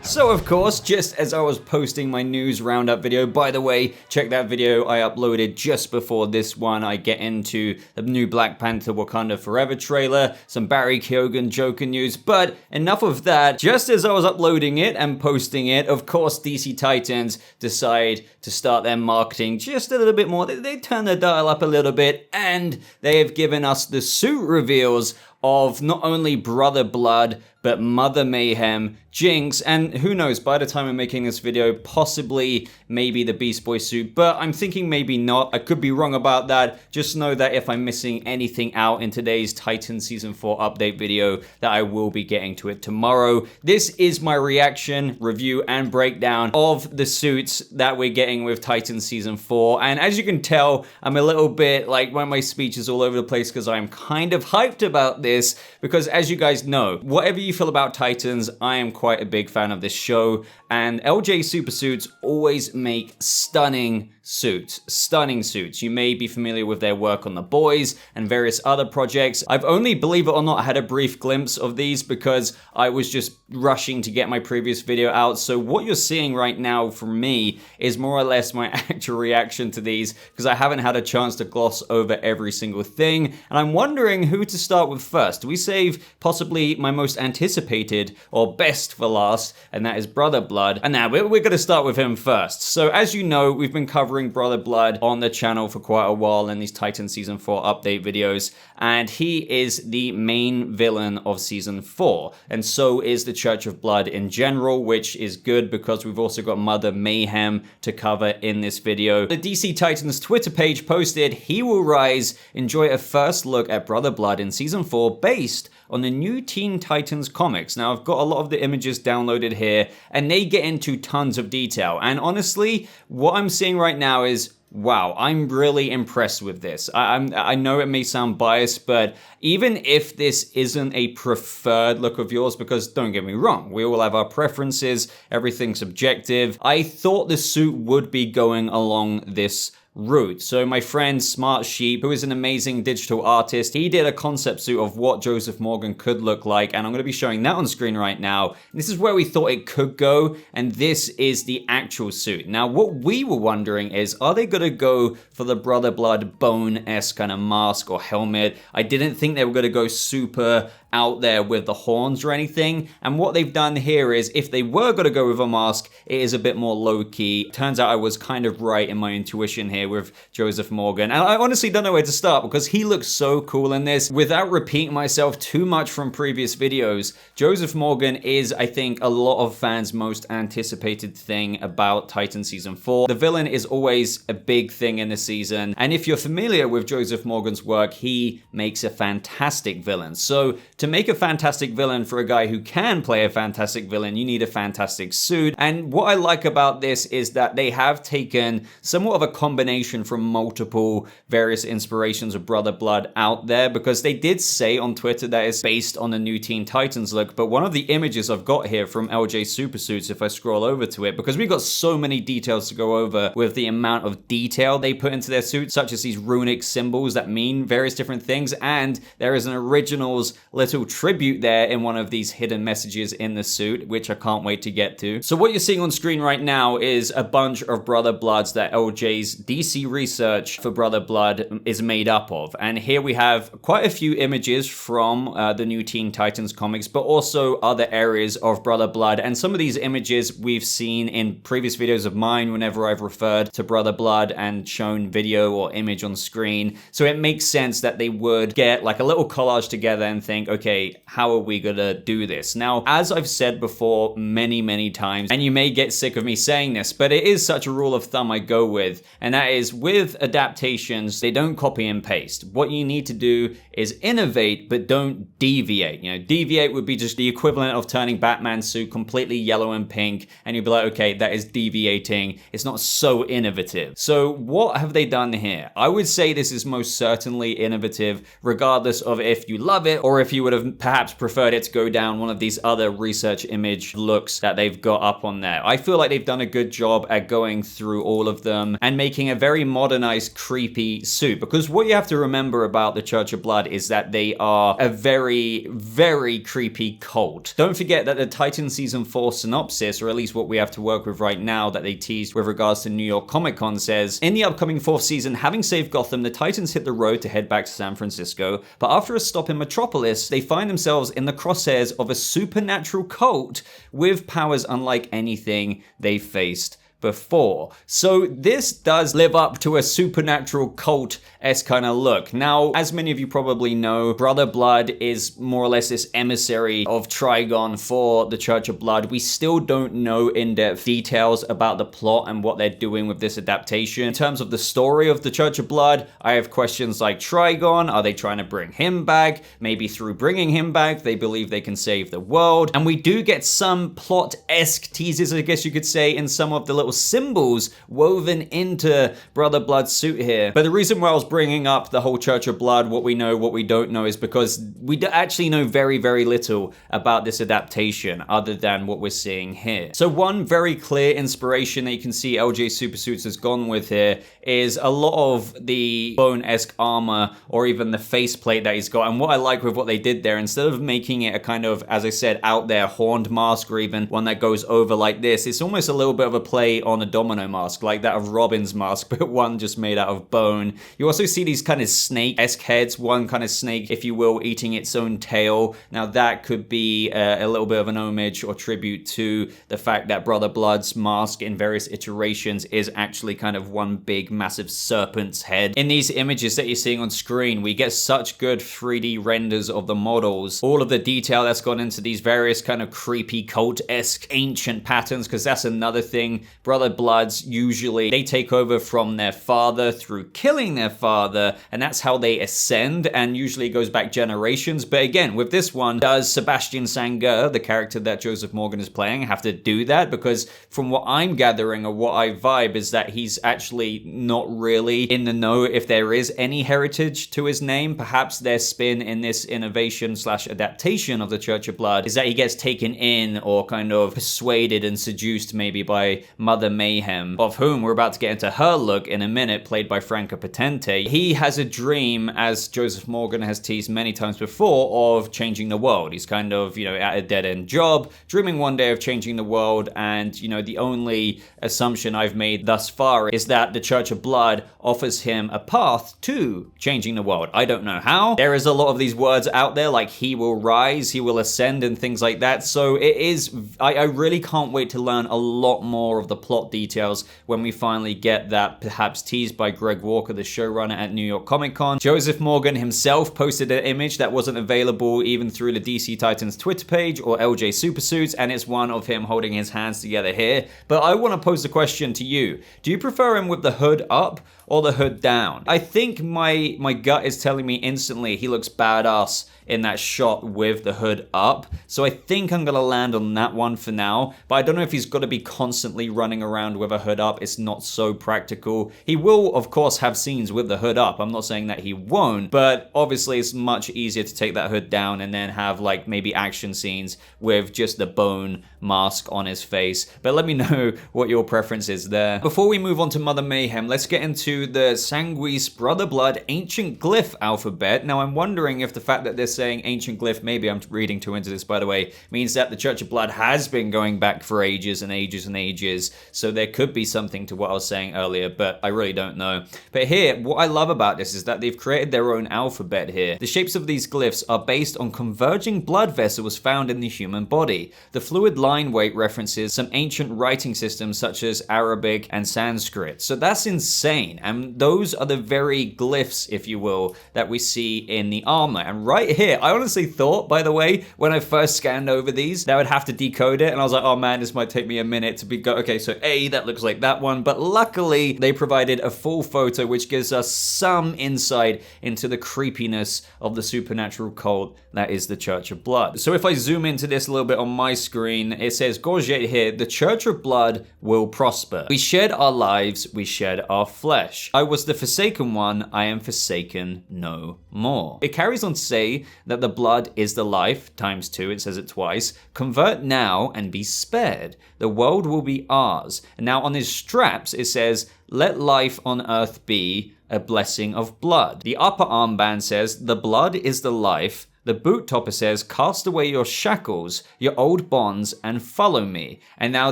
So of course, just as I was posting my news roundup video, by the way, check that video I uploaded just before this one. I get into the new Black Panther Wakanda Forever trailer, some Barry Keoghan Joker news, but enough of that. Just as I was uploading it and posting it, of course DC Titans decide to start their marketing just a little bit more. They turn the dial up a little bit, and they have given us the suit reveals of not only Brother Blood, but Mother Mayhem, Jinx, and who knows, by the time I'm making this video, possibly maybe the Beast Boy suit, but I'm thinking maybe not. I could be wrong about that. Just know that if I'm missing anything out in today's Titans Season 4 update video, that I will be getting to it tomorrow. This is my reaction, review, and breakdown of the suits that we're getting with Titans Season 4, and as you can tell, I'm a little bit like when my speech is all over the place because I'm kind of hyped about this, because as you guys know, whatever you feel about Titans, I am quite a big fan of this show, and LJ Supersuits always make stunning suits. You may be familiar with their work on The Boys and various other projects. I've only, believe it or not, had a brief glimpse of these because I was just rushing to get my previous video out. So what you're seeing right now from me is more or less my actual reaction to these, because I haven't had a chance to gloss over every single thing. And I'm wondering who to start with first. Do we save possibly my most anticipated or best for last, and that is Brother Blood? And now we're going to start with him first. So as you know, we've been covering Brother Blood on the channel for quite a while in these Titan Season 4 update videos, and he is the main villain of Season 4, and so is the Church of Blood in general, which is good because we've also got Mother Mayhem to cover in this video. The DC Titans Twitter page posted, "He will rise, enjoy a first look at Brother Blood in Season 4 based on the new Teen Titans comics." Now, I've got a lot of the images downloaded here, and they get into tons of detail. And honestly, what I'm seeing right now is, wow, I'm really impressed with this. I know it may sound biased, but even if this isn't a preferred look of yours, because don't get me wrong, we all have our preferences, everything's subjective, I thought the suit would be going along this route. So my friend Smart Sheep, who is an amazing digital artist, he did a concept suit of what Joseph Morgan could look like, and I'm going to be showing that on screen right now. And this is where we thought it could go, and this is the actual suit. Now, what we were wondering is, are they going to go for the Brother Blood bone-esque kind of mask or helmet? I didn't think they were going to go super out there with the horns or anything, and what they've done here is, if they were going to go with a mask, it is a bit more low-key. Turns out I was kind of right in my intuition here with Joseph Morgan, and I honestly don't know where to start because he looks so cool in this. Without repeating myself too much from previous videos, Joseph Morgan is, I think, a lot of fans' most anticipated thing about Titan Season 4. The villain is always a big thing in the season, and if you're familiar with Joseph Morgan's work, he makes a fantastic villain. So to make a fantastic villain for a guy who can play a fantastic villain, you need a fantastic suit. And what I like about this is that they have taken somewhat of a combination from multiple various inspirations of Brother Blood out there, because they did say on Twitter that it's based on the new Teen Titans look. But one of the images I've got here from LJ Supersuits, if I scroll over to it, because we've got so many details to go over with the amount of detail they put into their suits, such as these runic symbols that mean various different things, and there is an originals little tribute there in one of these hidden messages in the suit, which I can't wait to get to. So what you're seeing on screen right now is a bunch of Brother Bloods that LJ's DC research for Brother Blood is made up of. And here we have quite a few images from the new Teen Titans comics, but also other areas of Brother Blood. And some of these images we've seen in previous videos of mine whenever I've referred to Brother Blood and shown video or image on screen. So it makes sense that they would get like a little collage together and think, okay, how are we gonna do this? Now, as I've said before many times, and you may get sick of me saying this, but it is such a rule of thumb I go with, and that is, with adaptations, they don't copy and paste. What you need to do is innovate, but don't deviate. You know, deviate would be just the equivalent of turning Batman's suit completely yellow and pink, and you'd be like, okay, that is deviating. It's not so innovative. So what have they done here? I would say this is most certainly innovative, regardless of if you love it or if you would have perhaps preferred it to go down one of these other research image looks that they've got up on there. I feel like they've done a good job at going through all of them and making a very modernized, creepy suit, because what you have to remember about the Church of Blood is that they are a very, very creepy cult. Don't forget that the Titan Season 4 synopsis, or at least what we have to work with right now that they teased with regards to New York Comic Con, says, in the upcoming 4th season, having saved Gotham, the Titans hit the road to head back to San Francisco, but after a stop in Metropolis, they find themselves in the crosshairs of a supernatural cult with powers unlike anything they faced before. So this does live up to a supernatural cult-esque kind of look. Now, as many of you probably know, Brother Blood is more or less this emissary of Trigon for the Church of Blood. We still don't know in-depth details about the plot and what they're doing with this adaptation. In terms of the story of the Church of Blood, I have questions like Trigon. Are they trying to bring him back? Maybe through bringing him back, they believe they can save the world. And we do get some plot-esque teases, I guess you could say, in some of the little symbols woven into Brother Blood's suit here. But the reason why I was bringing up the whole Church of Blood, what we know, what we don't know, is because we actually know very, very little about this adaptation other than what we're seeing here. So one very clear inspiration that you can see LJ Supersuits has gone with here is a lot of the bone-esque armor or even the faceplate that he's got. And what I like with what they did there, instead of making it a kind of, as I said, out there horned mask or even one that goes over like this, it's almost a little bit of a play on a domino mask, like that of Robin's mask, but one just made out of bone. You also see these kind of snake-esque heads, one kind of snake, if you will, eating its own tail. Now that could be a little bit of an homage or tribute to the fact that Brother Blood's mask in various iterations is actually kind of one big massive serpent's head. In these images that you're seeing on screen, we get such good 3D renders of the models, all of the detail that's gone into these various kind of creepy cult-esque ancient patterns, because that's another thing. Brother Bloods, usually they take over from their father through killing their father, and that's how they ascend, and usually it goes back generations. But again, with this one, does Sebastian Sanger, the character that Joseph Morgan is playing, have to do that? Because from what I'm gathering or what I vibe is that he's actually not really in the know if there is any heritage to his name. Perhaps their spin in this innovation / adaptation of the Church of Blood is that he gets taken in or kind of persuaded and seduced maybe by Mother Mayhem, of whom we're about to get into her look in a minute, played by Franka Potente. He has a dream, as Joseph Morgan has teased many times before, of changing the world. He's kind of, at a dead-end job, dreaming one day of changing the world, and, the only assumption I've made thus far is that the Church of Blood offers him a path to changing the world. I don't know how. There is a lot of these words out there, like he will rise, he will ascend, and things like that, so it is, I really can't wait to learn a lot more of the plot details when we finally get that, perhaps teased by Greg Walker, the showrunner at New York Comic Con. Joseph Morgan himself posted an image that wasn't available even through the DC Titans Twitter page or LJ Supersuits, and it's one of him holding his hands together here. But I want to pose the question to you. Do you prefer him with the hood up or the hood down? I think my gut is telling me instantly he looks badass in that shot with the hood up. So I think I'm gonna land on that one for now, but I don't know if he's gotta be constantly running around with a hood up. It's not so practical. He will, of course, have scenes with the hood up. I'm not saying that he won't, but obviously it's much easier to take that hood down and then have like maybe action scenes with just the bone mask on his face. But let me know what your preference is there. Before we move on to Mother Mayhem, let's get into the Sanguis Brother Blood ancient glyph alphabet. Now I'm wondering if the fact that this saying ancient glyph, maybe I'm reading too into this by the way, means that the Church of Blood has been going back for ages and ages and ages, so there could be something to what I was saying earlier, but I really don't know. But here, what I love about this is that they've created their own alphabet here. The shapes of these glyphs are based on converging blood vessels found in the human body. The fluid line weight references some ancient writing systems such as Arabic and Sanskrit. So that's insane, and those are the very glyphs, if you will, that we see in the armor. And right here, I honestly thought, by the way, when I first scanned over these, that I would have to decode it, and I was like, oh man, this might take me a minute to okay, so A, that looks like that one, but luckily they provided a full photo which gives us some insight into the creepiness of the supernatural cult that is the Church of Blood. So if I zoom into this a little bit on my screen, it says Gorget here, the Church of Blood will prosper. We shed our lives, we shed our flesh. I was the forsaken one, I am forsaken no more. It carries on to say that the blood is the life, times 2, it says it twice. Convert now and be spared. The world will be ours. And now on his straps it says, let life on earth be a blessing of blood. The upper armband says, the blood is the life. The boot topper says, cast away your shackles, your old bonds, and follow me. And now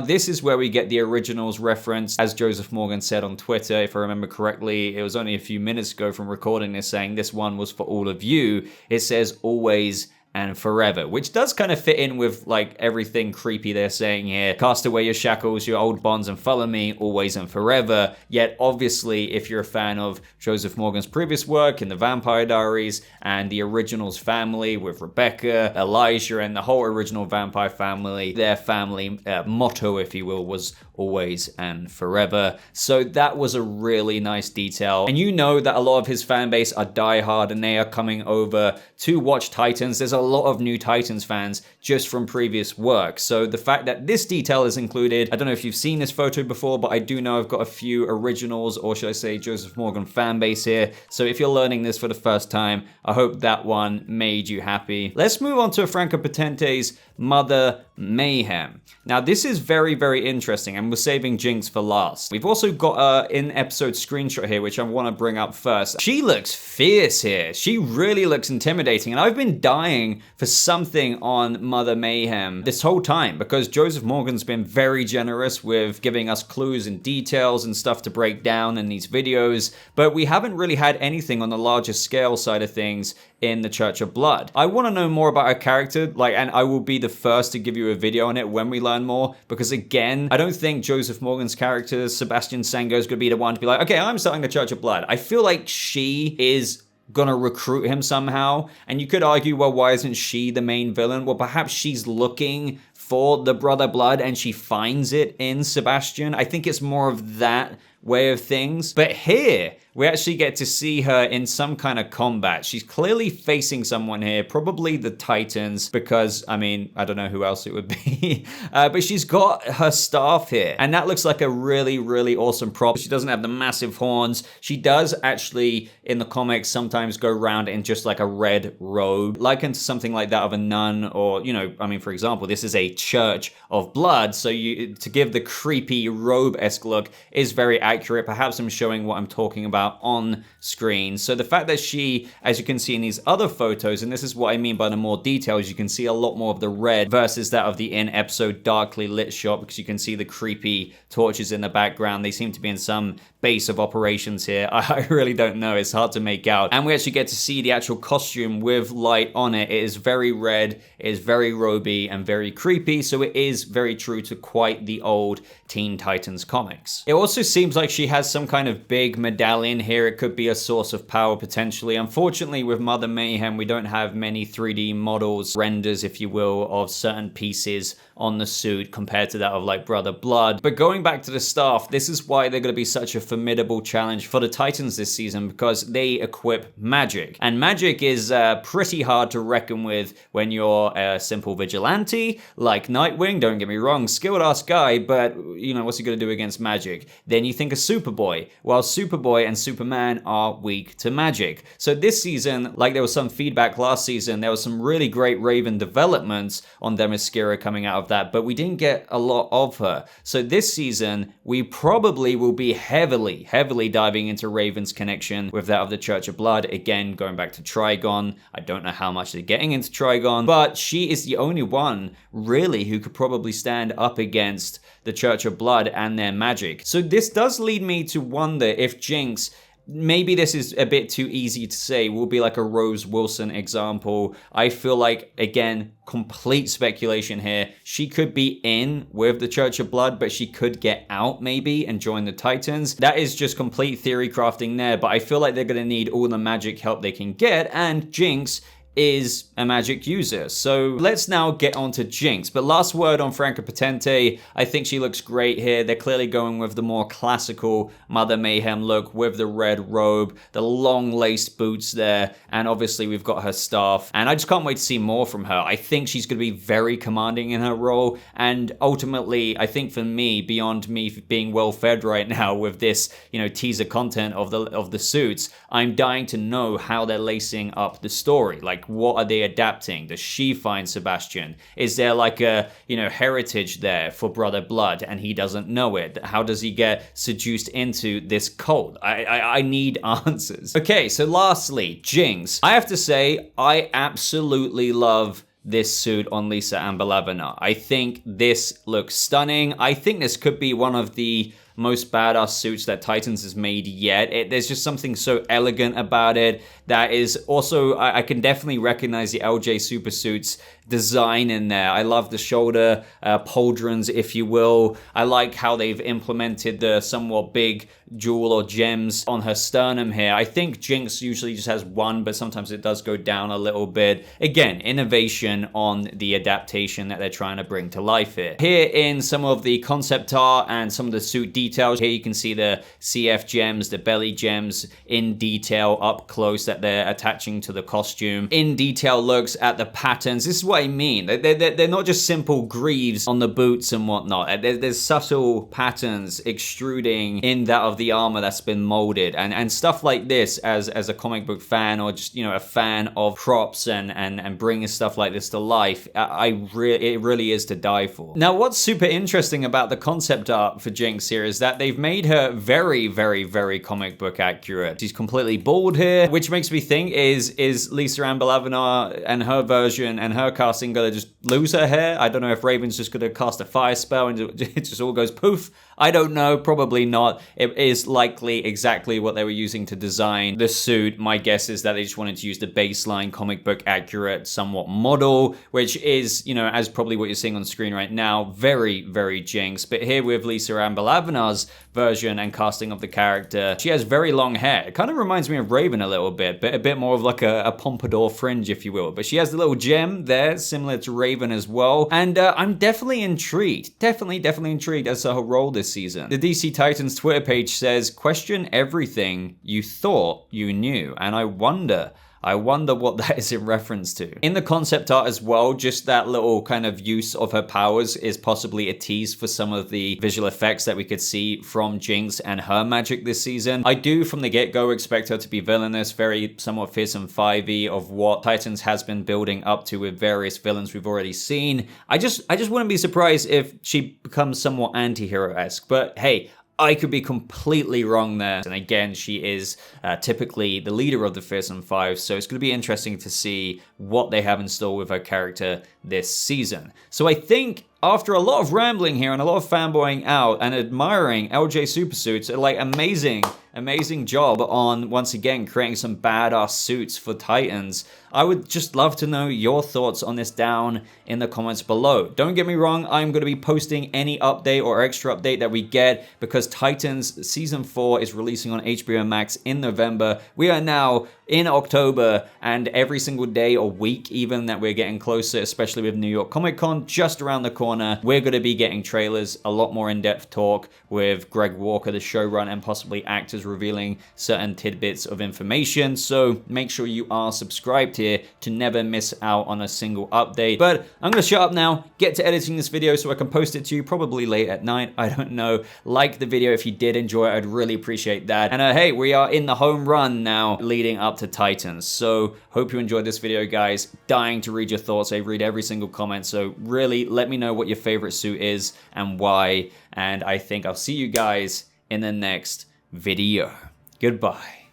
this is where we get the originals reference. As Joseph Morgan said on Twitter, if I remember correctly, it was only a few minutes ago from recording this, saying this one was for all of you. It says, always and forever, which does kind of fit in with like everything creepy they're saying here. Cast away your shackles, your old bonds, and follow me always and forever. Yet obviously, if you're a fan of Joseph Morgan's previous work in the Vampire Diaries and the originals family with Rebecca, Elijah, and the whole original vampire family, their family motto, if you will, was always and forever. So that was a really nice detail. And you know that a lot of his fan base are diehard and they are coming over to watch Titans. There's a lot of new Titans fans just from previous work. So the fact that this detail is included, I don't know if you've seen this photo before, but I do know I've got a few originals, or should I say Joseph Morgan fan base here. So if you're learning this for the first time, I hope that one made you happy. Let's move on to Franka Potente's mother, Mayhem. Now this is very, very interesting, and we're saving Jinx for last. We've also got a in-episode screenshot here, which I want to bring up first. She looks fierce here. She really looks intimidating, and I've been dying for something on Mother Mayhem this whole time, because Joseph Morgan's been very generous with giving us clues and details and stuff to break down in these videos, but we haven't really had anything on the larger scale side of things in the Church of Blood. I want to know more about her character, and I will be the first to give you a video on it when we learn more, because again, I don't think Joseph Morgan's character, Sebastian Sango, is going to be the one to be like, okay, I'm starting the Church of Blood. I feel like she is gonna recruit him somehow, and you could argue, well, why isn't she the main villain? Well, perhaps she's looking for the Brother Blood and she finds it in Sebastian. I think it's more of that way of things. But here, we actually get to see her in some kind of combat. She's clearly facing someone here, probably the Titans, because, I mean, I don't know who else it would be. But she's got her staff here, and that looks like a really, really awesome prop. She doesn't have the massive horns. She does actually, in the comics, sometimes go around in just like a red robe, likened to something like that of a nun, or, you know, I mean, for example, this is a Church of Blood, so to give the creepy robe-esque look is very accurate. Perhaps I'm showing what I'm talking about on screen. So the fact that she, as you can see in these other photos, and this is what I mean by the more details, you can see a lot more of the red versus that of the in-episode darkly lit shot, because you can see the creepy torches in the background. They seem to be in some base of operations here. I really don't know. It's hard to make out. And we actually get to see the actual costume with light on it. It is very red, it is very roby and very creepy, so it is very true to quite the old Teen Titans comics. It also seems like she has some kind of big medallion here. It could be a source of power potentially. Unfortunately, with Mother Mayhem, we don't have many 3D models, renders, if you will, of certain pieces on the suit compared to that of like Brother Blood. But going back to the staff, this is why they're going to be such a formidable challenge for the Titans this season, because they equip magic. And magic is pretty hard to reckon with when you're a simple vigilante like Nightwing. Don't get me wrong, skilled ass guy, but you know, what's he going to do against magic? Then you think of Superboy. Well, Superboy and Superman are weak to magic. So this season, like there was some feedback last season, there was some really great Raven developments on Themyscira coming out of that, but we didn't get a lot of her. So this season, we probably will be heavily diving into Raven's connection with that of the Church of Blood. Again, going back to Trigon, I don't know how much they're getting into Trigon, but she is the only one really who could probably stand up against the Church of Blood and their magic. So this does lead me to wonder if Jinx, maybe this is a bit too easy to say, will be like a Rose Wilson example. I feel like, again, complete speculation here. She could be in with the Church of Blood, but she could get out maybe and join the Titans. That is just complete theory crafting there, but I feel like they're going to need all the magic help they can get, and Jinx is a magic user. So let's now get on to Jinx. But last word on Franka Potente, I think she looks great here. They're clearly going with the more classical Mother Mayhem look with the red robe, the long laced boots there, and obviously we've got her staff. And I just can't wait to see more from her. I think she's going to be very commanding in her role, and ultimately, I think for me, beyond me being well fed right now with this, teaser content of the suits, I'm dying to know how they're lacing up the story. Like, what are they adapting? Does she find Sebastian? Is there like a, heritage there for Brother Blood and he doesn't know it? How does he get seduced into this cult? I need answers. Okay, so lastly, Jinx. I have to say, I absolutely love this suit on Lisa Ambalavanar. I think this looks stunning. I think this could be one of the most badass suits that Titans has made yet. There's just something so elegant about it that is also, I can definitely recognize the LJ Supersuits design in there. I love the shoulder pauldrons, if you will. I like how they've implemented the somewhat big jewel or gems on her sternum here. I think Jinx usually just has one, but sometimes it does go down a little bit. Again, innovation on the adaptation that they're trying to bring to life here. Here in some of the concept art and some of the suit details, here you can see the CF gems, the belly gems in detail up close that they're attaching to the costume. In detail looks at the patterns. This is what I mean. They're not just simple greaves on the boots and whatnot. There's subtle patterns extruding in that of the armor that's been molded, and stuff like this as a comic book fan, or just a fan of props and bringing stuff like this to life. It really is to die for. Now, what's super interesting about the concept art for Jinx here is that they've made her very, very, very comic book accurate. She's completely bald here, which makes me think, is Lisa Ambalavanar and her version and her casting gonna just lose her hair? I don't know if Raven's just gonna cast a fire spell and it just all goes poof. I don't know, probably not. It is likely exactly what they were using to design the suit. My guess is that they just wanted to use the baseline comic book accurate somewhat model, which is, as probably what you're seeing on screen right now, very, very Jinx. But here with Lisa Ambalavanar's version and casting of the character, she has very long hair. It kind of reminds me of Raven a little bit, but a bit more of like a pompadour fringe, if you will. But she has the little gem there, similar to Raven as well. And I'm definitely intrigued. Definitely intrigued as to her role this season. The DC Titans Twitter page says, question everything you thought you knew. And I wonder what that is in reference to. In the concept art as well, just that little kind of use of her powers is possibly a tease for some of the visual effects that we could see from Jinx and her magic this season. I do from the get-go expect her to be villainous, very somewhat fearsome 5e of what Titans has been building up to with various villains we've already seen. I just wouldn't be surprised if she becomes somewhat anti-hero-esque, but hey, I could be completely wrong there. And again, she is typically the leader of the Fearsome Five, so it's going to be interesting to see what they have in store with her character this season. So I think after a lot of rambling here and a lot of fanboying out and admiring LJ Supersuits, like amazing job on, once again, creating some badass suits for Titans. I would just love to know your thoughts on this down in the comments below. Don't get me wrong, I'm going to be posting any update or extra update that we get because Titans Season 4 is releasing on HBO Max in November. We are now in October, and every single day or week even that we're getting closer, especially with New York Comic Con just around the corner, we're going to be getting trailers, a lot more in-depth talk with Greg Walker, the showrunner, and possibly actors revealing certain tidbits of information. So make sure you are subscribed here to never miss out on a single update. But I'm going to shut up now, get to editing this video so I can post it to you probably late at night. I don't know. Like the video if you did enjoy it. I'd really appreciate that. And hey, we are in the home run now leading up to Titans. So hope you enjoyed this video, guys. Dying to read your thoughts. I read every single comment. So really let me know what your favorite suit is and why. And I think I'll see you guys in the next video. Goodbye.